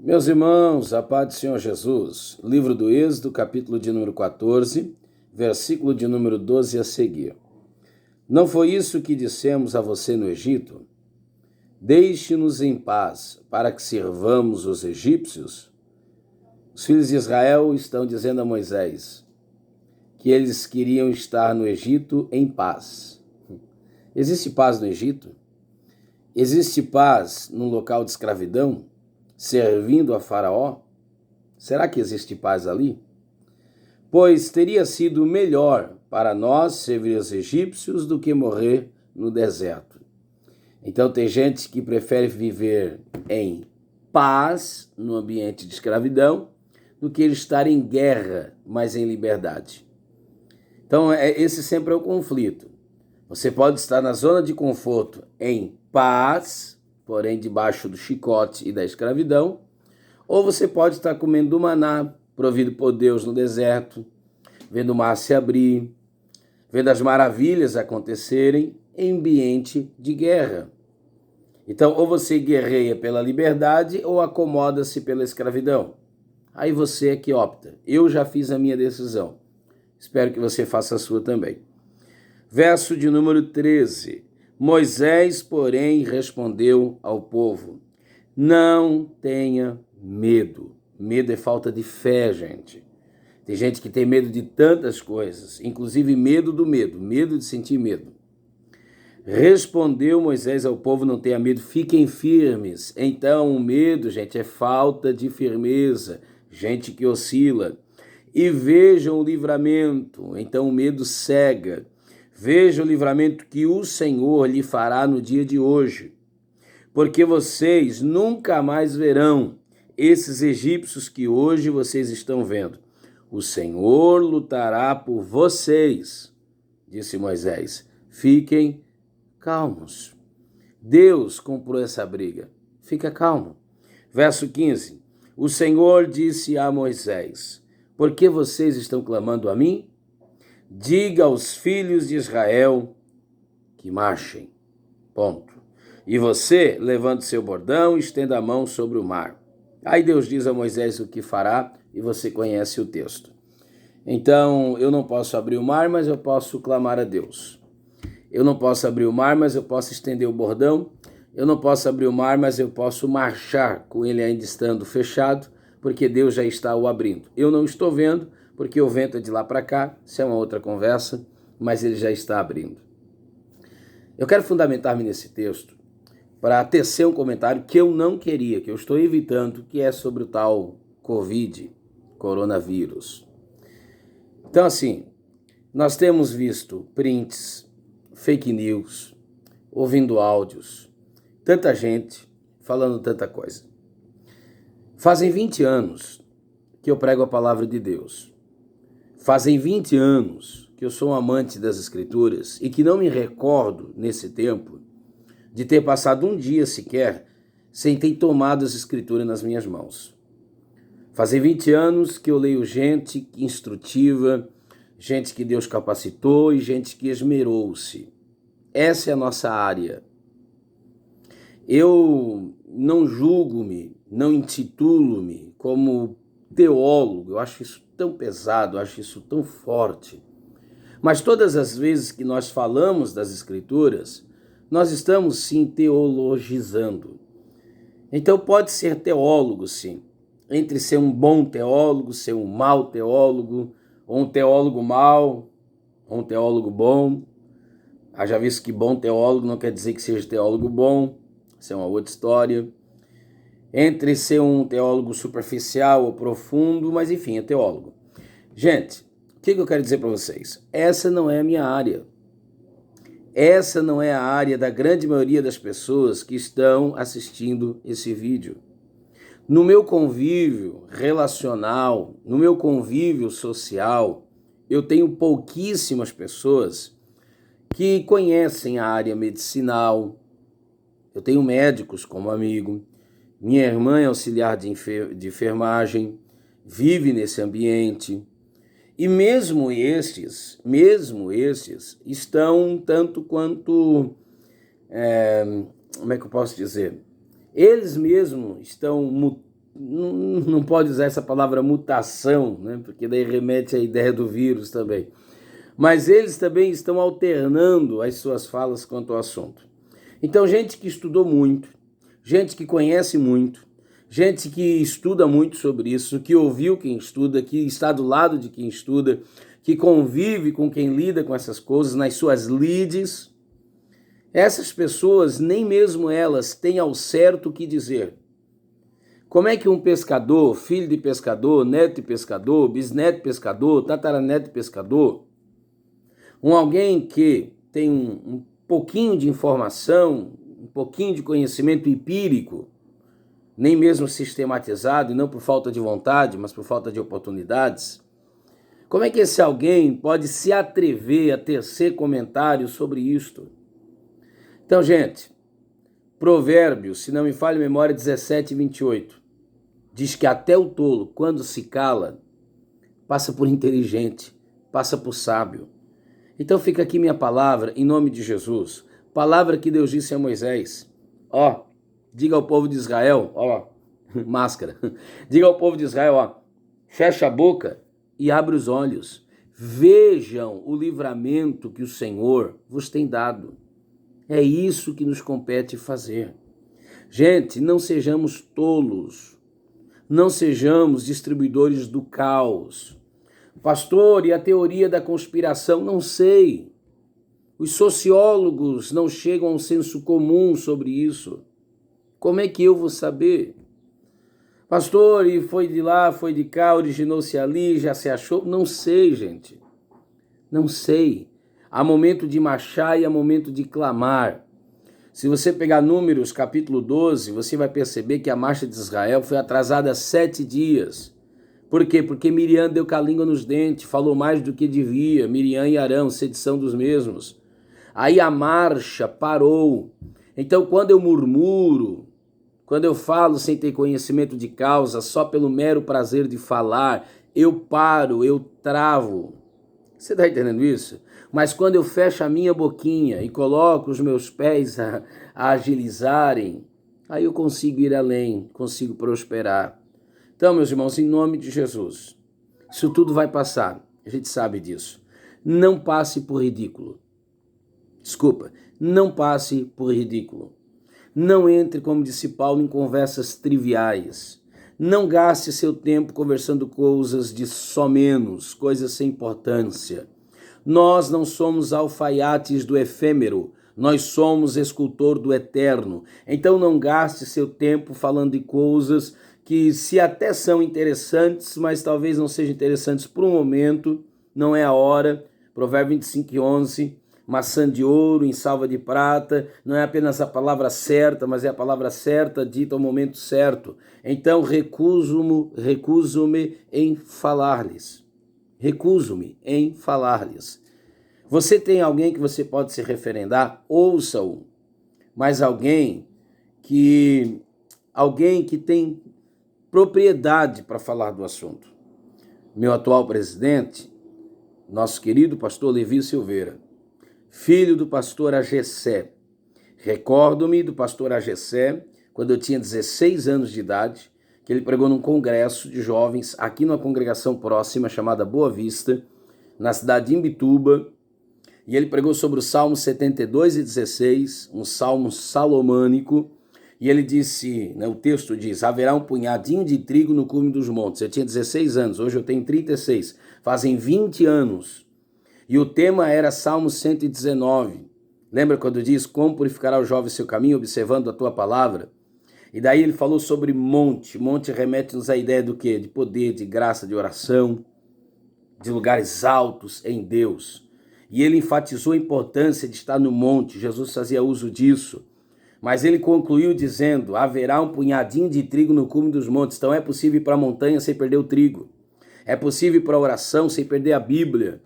Meus irmãos, a paz do Senhor Jesus, livro do Êxodo, capítulo de número 14, versículo de número 12 a seguir. Não foi isso que dissemos a você no Egito? Deixe-nos em paz, para que servamos os egípcios? Os filhos de Israel estão dizendo a Moisés que eles queriam estar no Egito em paz. Existe paz no Egito? Existe paz num local de escravidão? Servindo a Faraó? Será que existe paz ali? Pois teria sido melhor para nós servir os egípcios do que morrer no deserto. Então tem gente que prefere viver em paz no ambiente de escravidão do que estar em guerra, mas em liberdade. Então esse sempre é o conflito. Você pode estar na zona de conforto em paz, porém debaixo do chicote e da escravidão, ou você pode estar comendo maná, provido por Deus no deserto, vendo o mar se abrir, vendo as maravilhas acontecerem em ambiente de guerra. Então, ou você guerreia pela liberdade ou acomoda-se pela escravidão. Aí você é que opta. Eu já fiz a minha decisão. Espero que você faça a sua também. Verso de número 13. Moisés, porém, respondeu ao povo: não tenha medo. Medo é falta de fé, gente. Tem gente que tem medo de tantas coisas, inclusive medo do medo, medo de sentir medo. Respondeu Moisés ao povo: não tenha medo, fiquem firmes. Então, o medo, gente, é falta de firmeza, gente que oscila. E vejam o livramento. Então, o medo cega. Veja o livramento que o Senhor lhe fará no dia de hoje, porque vocês nunca mais verão esses egípcios que hoje vocês estão vendo. O Senhor lutará por vocês, disse Moisés. Fiquem calmos. Deus comprou essa briga. Fica calmo. Verso 15. O Senhor disse a Moisés: por que vocês estão clamando a mim? Diga aos filhos de Israel que marchem. Ponto. E você, levante seu bordão e estenda a mão sobre o mar. Aí Deus diz a Moisés o que fará e você conhece o texto. Então, eu não posso abrir o mar, mas eu posso clamar a Deus. Eu não posso abrir o mar, mas eu posso estender o bordão. Eu não posso abrir o mar, mas eu posso marchar com ele ainda estando fechado, porque Deus já está o abrindo. Eu não estou vendo, porque o vento é de lá para cá, isso é uma outra conversa, mas ele já está abrindo. Eu quero fundamentar-me nesse texto para tecer um comentário que eu não queria, que eu estou evitando, que é sobre o tal Covid, coronavírus. Então, assim, nós temos visto prints, fake news, ouvindo áudios, tanta gente falando tanta coisa. Fazem 20 anos que eu prego a palavra de Deus. Fazem 20 anos que eu sou um amante das Escrituras e que não me recordo, nesse tempo, de ter passado um dia sequer sem ter tomado as Escrituras nas minhas mãos. Fazem 20 anos que eu leio gente instrutiva, gente que Deus capacitou e gente que esmerou-se. Essa é a nossa área. Eu não julgo-me, não intitulo-me como teólogo, eu acho isso tão pesado, eu acho isso tão forte. Mas todas as vezes que nós falamos das Escrituras, nós estamos sim teologizando. Então pode ser teólogo, sim. Entre ser um bom teólogo, ser um mau teólogo, ou um teólogo mau, ou um teólogo bom. Haja visto que bom teólogo não quer dizer que seja teólogo bom, isso é uma outra história. Entre ser um teólogo superficial ou profundo, mas enfim, é teólogo. Gente, o que eu quero dizer para vocês? Essa não é a minha área. Essa não é a área da grande maioria das pessoas que estão assistindo esse vídeo. No meu convívio relacional, no meu convívio social, eu tenho pouquíssimas pessoas que conhecem a área medicinal. Eu tenho médicos como amigo. Minha irmã é auxiliar de enfermagem, vive nesse ambiente. E mesmo estes estão tanto quanto, como é que eu posso dizer? Eles mesmos estão não pode usar essa palavra mutação, né? Porque daí remete à ideia do vírus também. Mas eles também estão alternando as suas falas quanto ao assunto. Então, gente que estudou muito, gente que conhece muito, gente que estuda muito sobre isso, que ouviu quem estuda, que está do lado de quem estuda, que convive com quem lida com essas coisas nas suas lides, essas pessoas, nem mesmo elas, têm ao certo o que dizer. Como é que um pescador, filho de pescador, neto de pescador, bisneto de pescador, tataraneto de pescador, alguém que tem um pouquinho de informação, um pouquinho de conhecimento empírico, nem mesmo sistematizado, e não por falta de vontade, mas por falta de oportunidades, como é que esse alguém pode se atrever a tecer comentários sobre isto? Então, gente, Provérbios, se não me falha a memória, 17:28, diz que até o tolo, quando se cala, passa por inteligente, passa por sábio. Então fica aqui minha palavra, em nome de Jesus, palavra que Deus disse a Moisés. Diga ao povo de Israel, máscara, diga ao povo de Israel, fecha a boca e abre os olhos, vejam o livramento que o Senhor vos tem dado. É isso que nos compete fazer. Gente, não sejamos tolos, não sejamos distribuidores do caos. Pastor, e a teoria da conspiração? Não sei. Os sociólogos não chegam a um senso comum sobre isso. Como é que eu vou saber? Pastor, e foi de lá, foi de cá, originou-se ali, já se achou? Não sei, gente. Não sei. Há momento de marchar e há momento de clamar. Se você pegar Números, capítulo 12, você vai perceber que a marcha de Israel foi atrasada 7 dias. Por quê? Porque Miriam deu com a língua nos dentes, falou mais do que devia. Miriam e Arão, sedição dos mesmos. Aí a marcha parou. Então, quando eu murmuro, quando eu falo sem ter conhecimento de causa, só pelo mero prazer de falar, eu paro, eu travo. Você está entendendo isso? Mas quando eu fecho a minha boquinha e coloco os meus pés a agilizarem, aí eu consigo ir além, consigo prosperar. Então, meus irmãos, em nome de Jesus, isso tudo vai passar, a gente sabe disso. Não passe por ridículo. Desculpa, não passe por ridículo. Não entre, como disse Paulo, em conversas triviais. Não gaste seu tempo conversando coisas de somenos, coisas sem importância. Nós não somos alfaiates do efêmero, nós somos escultor do eterno. Então não gaste seu tempo falando de coisas que se até são interessantes, mas talvez não sejam interessantes por um momento, não é a hora. Provérbio 25:11, maçã de ouro em salva de prata, não é apenas a palavra certa, mas é a palavra certa dita ao momento certo. Então recuso-me em falar-lhes. Recuso-me em falar-lhes. Você tem alguém que você pode se referendar? Ouça-o. Mas alguém que tem propriedade para falar do assunto. Meu atual presidente, nosso querido pastor Levi Silveira, filho do pastor Agessé. Recordo-me do pastor Agessé, quando eu tinha 16 anos de idade, que ele pregou num congresso de jovens aqui numa congregação próxima chamada Boa Vista, na cidade de Imbituba, e ele pregou sobre o Salmo 72:16, um salmo salomânico, e ele disse, o texto diz, haverá um punhadinho de trigo no cume dos montes. Eu tinha 16 anos, hoje eu tenho 36, fazem 20 anos. E o tema era Salmo 119. Lembra quando diz, como purificará o jovem seu caminho, observando a tua palavra? E daí ele falou sobre monte. Monte remete-nos à ideia do quê? De poder, de graça, de oração, de lugares altos em Deus. E ele enfatizou a importância de estar no monte. Jesus fazia uso disso. Mas ele concluiu dizendo, haverá um punhadinho de trigo no cume dos montes. Então é possível ir para a montanha sem perder o trigo. É possível ir para a oração sem perder a Bíblia.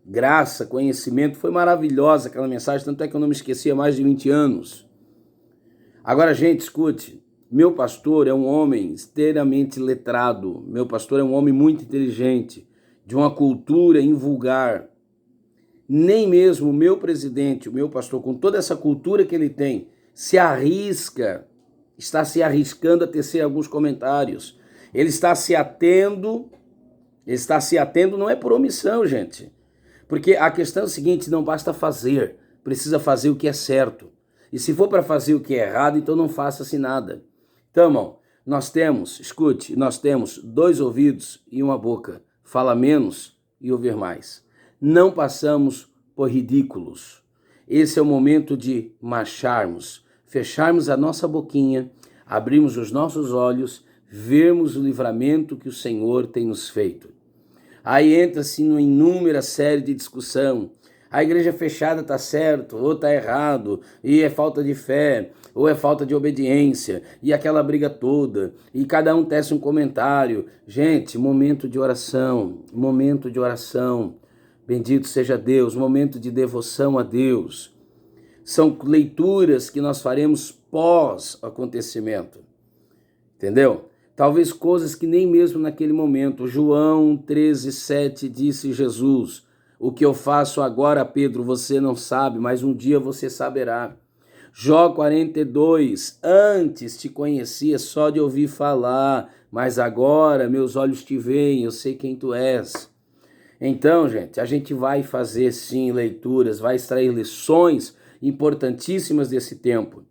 Graça, conhecimento, foi maravilhosa aquela mensagem, tanto é que eu não me esqueci há mais de 20 anos. Agora, gente, escute, meu pastor é um homem extremamente letrado, meu pastor é um homem muito inteligente, de uma cultura invulgar. Nem mesmo o meu presidente, o meu pastor, com toda essa cultura que ele tem, se arrisca está se arriscando a tecer alguns comentários. Ele está se atendo não é por omissão, gente. Porque a questão é o seguinte, não basta fazer, precisa fazer o que é certo. E se for para fazer o que é errado, então não faça-se nada. Então, irmão, nós temos 2 ouvidos e uma boca. Fala menos e ouvir mais. Não passamos por ridículos. Esse é o momento de marcharmos, fecharmos a nossa boquinha, abrirmos os nossos olhos, vermos o livramento que o Senhor tem nos feito. Aí entra-se numa inúmera série de discussão. A igreja fechada está certo, ou está errado, e é falta de fé, ou é falta de obediência, e aquela briga toda, e cada um tece um comentário. Gente, momento de oração. Bendito seja Deus, momento de devoção a Deus. São leituras que nós faremos pós-acontecimento. Entendeu? Talvez coisas que nem mesmo naquele momento. João 13:7 disse Jesus: o que eu faço agora, Pedro, você não sabe, mas um dia você saberá. Jó 42, antes te conhecia só de ouvir falar, mas agora meus olhos te veem, eu sei quem tu és. Então, gente, a gente vai fazer sim leituras, vai extrair lições importantíssimas desse tempo,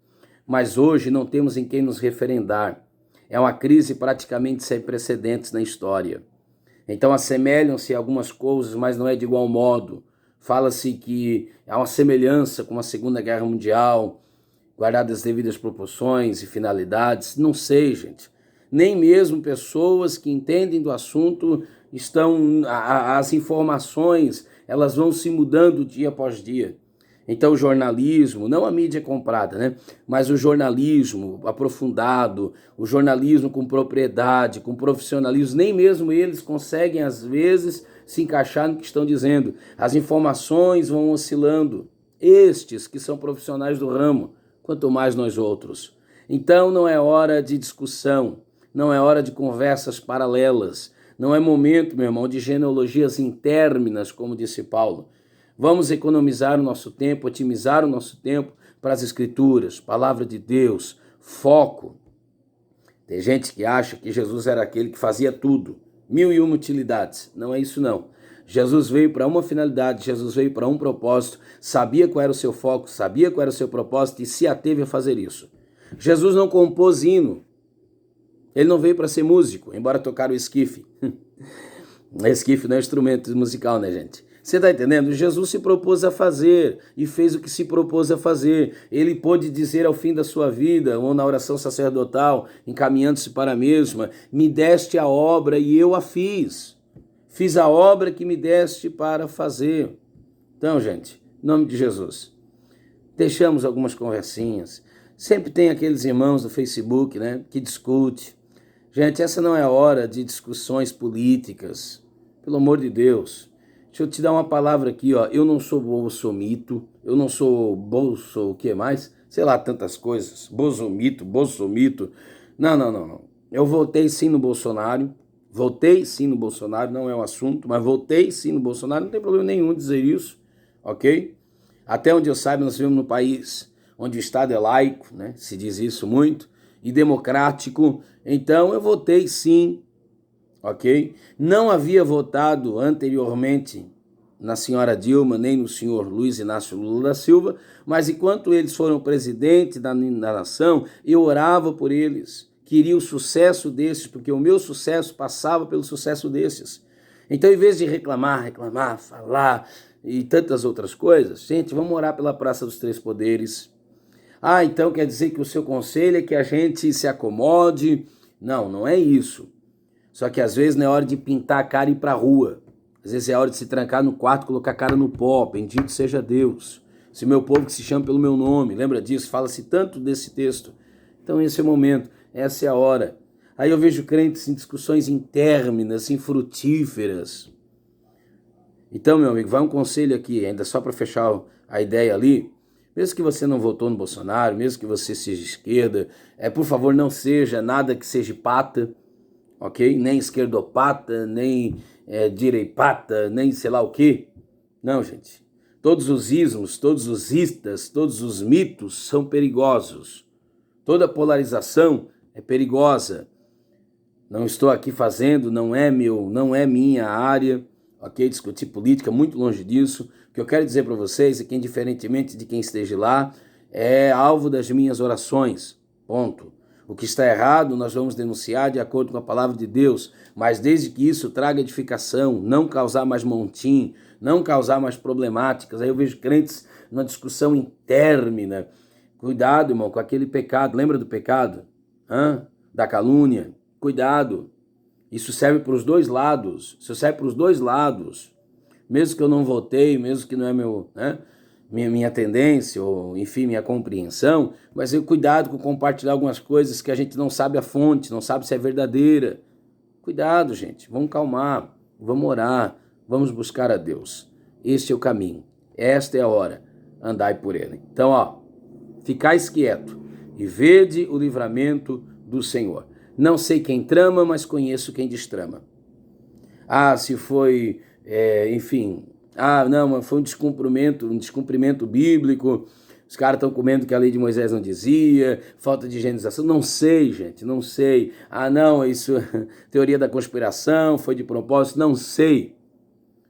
mas hoje não temos em quem nos referendar. É uma crise praticamente sem precedentes na história. Então assemelham-se algumas coisas, mas não é de igual modo. Fala-se que há uma semelhança com a Segunda Guerra Mundial, guardadas as devidas proporções e finalidades. Não sei, gente. Nem mesmo pessoas que entendem do assunto as informações, elas vão se mudando dia após dia. Então o jornalismo, não a mídia comprada, né? Mas o jornalismo aprofundado, o jornalismo com propriedade, com profissionalismo, nem mesmo eles conseguem às vezes se encaixar no que estão dizendo. As informações vão oscilando. Estes que são profissionais do ramo, quanto mais nós outros. Então não é hora de discussão, não é hora de conversas paralelas, não é momento, meu irmão, de genealogias intérminas, como disse Paulo. Vamos economizar o nosso tempo, otimizar o nosso tempo para as Escrituras, palavra de Deus, foco. Tem gente que acha que Jesus era aquele que fazia tudo, 1001 utilidades. Não é isso não. Jesus veio para uma finalidade, Jesus veio para um propósito, sabia qual era o seu foco, sabia qual era o seu propósito e se ateve a fazer isso. Jesus não compôs hino, ele não veio para ser músico, embora tocar o esquife. Esquife não é instrumento musical, né, gente? Você está entendendo? Jesus se propôs a fazer e fez o que se propôs a fazer. Ele pôde dizer ao fim da sua vida, ou na oração sacerdotal, encaminhando-se para a mesma, me deste a obra e eu a fiz. Fiz a obra que me deste para fazer. Então, gente, em nome de Jesus, deixamos algumas conversinhas. Sempre tem aqueles irmãos do Facebook, né, que discute. Gente, essa não é a hora de discussões políticas. Pelo amor de Deus. Deixa eu te dar uma palavra aqui, ó. Eu não sou bolsomito, eu não sou bolso, o que mais? Sei lá, tantas coisas. Bolsomito. Não. Eu votei sim no Bolsonaro. Não é um assunto, mas votei sim no Bolsonaro. Não tem problema nenhum dizer isso, ok? Até onde eu saiba, nós vivemos num país onde o Estado é laico, né? Se diz isso muito, e democrático. Então, eu votei sim, ok? Não havia votado anteriormente na senhora Dilma, nem no senhor Luiz Inácio Lula da Silva, mas enquanto eles foram presidente da nação, eu orava por eles, queria o sucesso desses, porque o meu sucesso passava pelo sucesso desses. Então, em vez de reclamar, falar e tantas outras coisas, gente, vamos orar pela Praça dos Três Poderes. Ah, então quer dizer que o seu conselho é que a gente se acomode? Não, não é isso. Só que às vezes não é hora de pintar a cara e ir para a rua. Às vezes é hora de se trancar no quarto, colocar a cara no pó. Bendito seja Deus. Se meu povo que se chama pelo meu nome, lembra disso? Fala-se tanto desse texto. Então esse é o momento, essa é a hora. Aí eu vejo crentes em discussões intérminas, infrutíferas. Então, meu amigo, vai um conselho aqui, ainda só para fechar a ideia ali. Mesmo que você não votou no Bolsonaro, mesmo que você seja esquerda, por favor, não seja nada que seja pata, ok? Nem esquerdopata, nem direipata, nem sei lá o quê. Não, gente. Todos os ismos, todos os istas, todos os mitos são perigosos. Toda polarização é perigosa. Não estou aqui fazendo, não é minha área, ok? Discutir política, muito longe disso. O que eu quero dizer para vocês é que, indiferentemente de quem esteja lá, é alvo das minhas orações, ponto. O que está errado nós vamos denunciar de acordo com a palavra de Deus, mas desde que isso traga edificação, não causar mais montim, não causar mais problemáticas. Aí eu vejo crentes numa discussão intermina. Cuidado, irmão, com aquele pecado. Lembra do pecado? Da calúnia? Cuidado. Isso serve para os dois lados. Isso serve para os dois lados. Mesmo que eu não votei, mesmo que não é minha tendência, ou enfim, minha compreensão, mas cuidado com compartilhar algumas coisas que a gente não sabe a fonte, não sabe se é verdadeira. Cuidado, gente. Vamos calmar, vamos orar, vamos buscar a Deus. Este é o caminho. Esta é a hora. Andai por ele. Então, ficais quieto e vede o livramento do Senhor. Não sei quem trama, mas conheço quem destrama. Se foi, não, mas foi um descumprimento bíblico. Os caras estão comendo que a lei de Moisés não dizia, falta de higienização. Não sei, gente, não sei. Não, isso teoria da conspiração, foi de propósito. Não sei.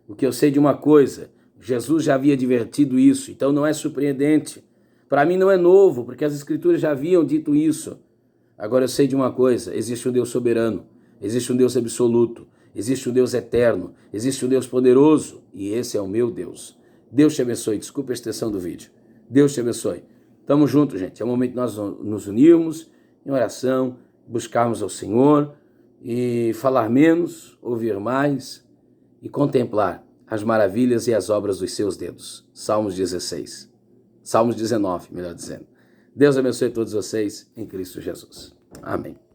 O que eu sei de uma coisa, Jesus já havia advertido isso, então não é surpreendente. Para mim não é novo, porque as escrituras já haviam dito isso. Agora eu sei de uma coisa, existe um Deus soberano, existe um Deus absoluto, existe um Deus eterno, existe um Deus poderoso, e esse é o meu Deus. Deus te abençoe, desculpa a extensão do vídeo. Deus te abençoe. Tamo junto, gente. É o momento de nós nos unirmos em oração, buscarmos ao Senhor e falar menos, ouvir mais e contemplar as maravilhas e as obras dos seus dedos. Salmos 19, melhor dizendo. Deus abençoe todos vocês em Cristo Jesus. Amém.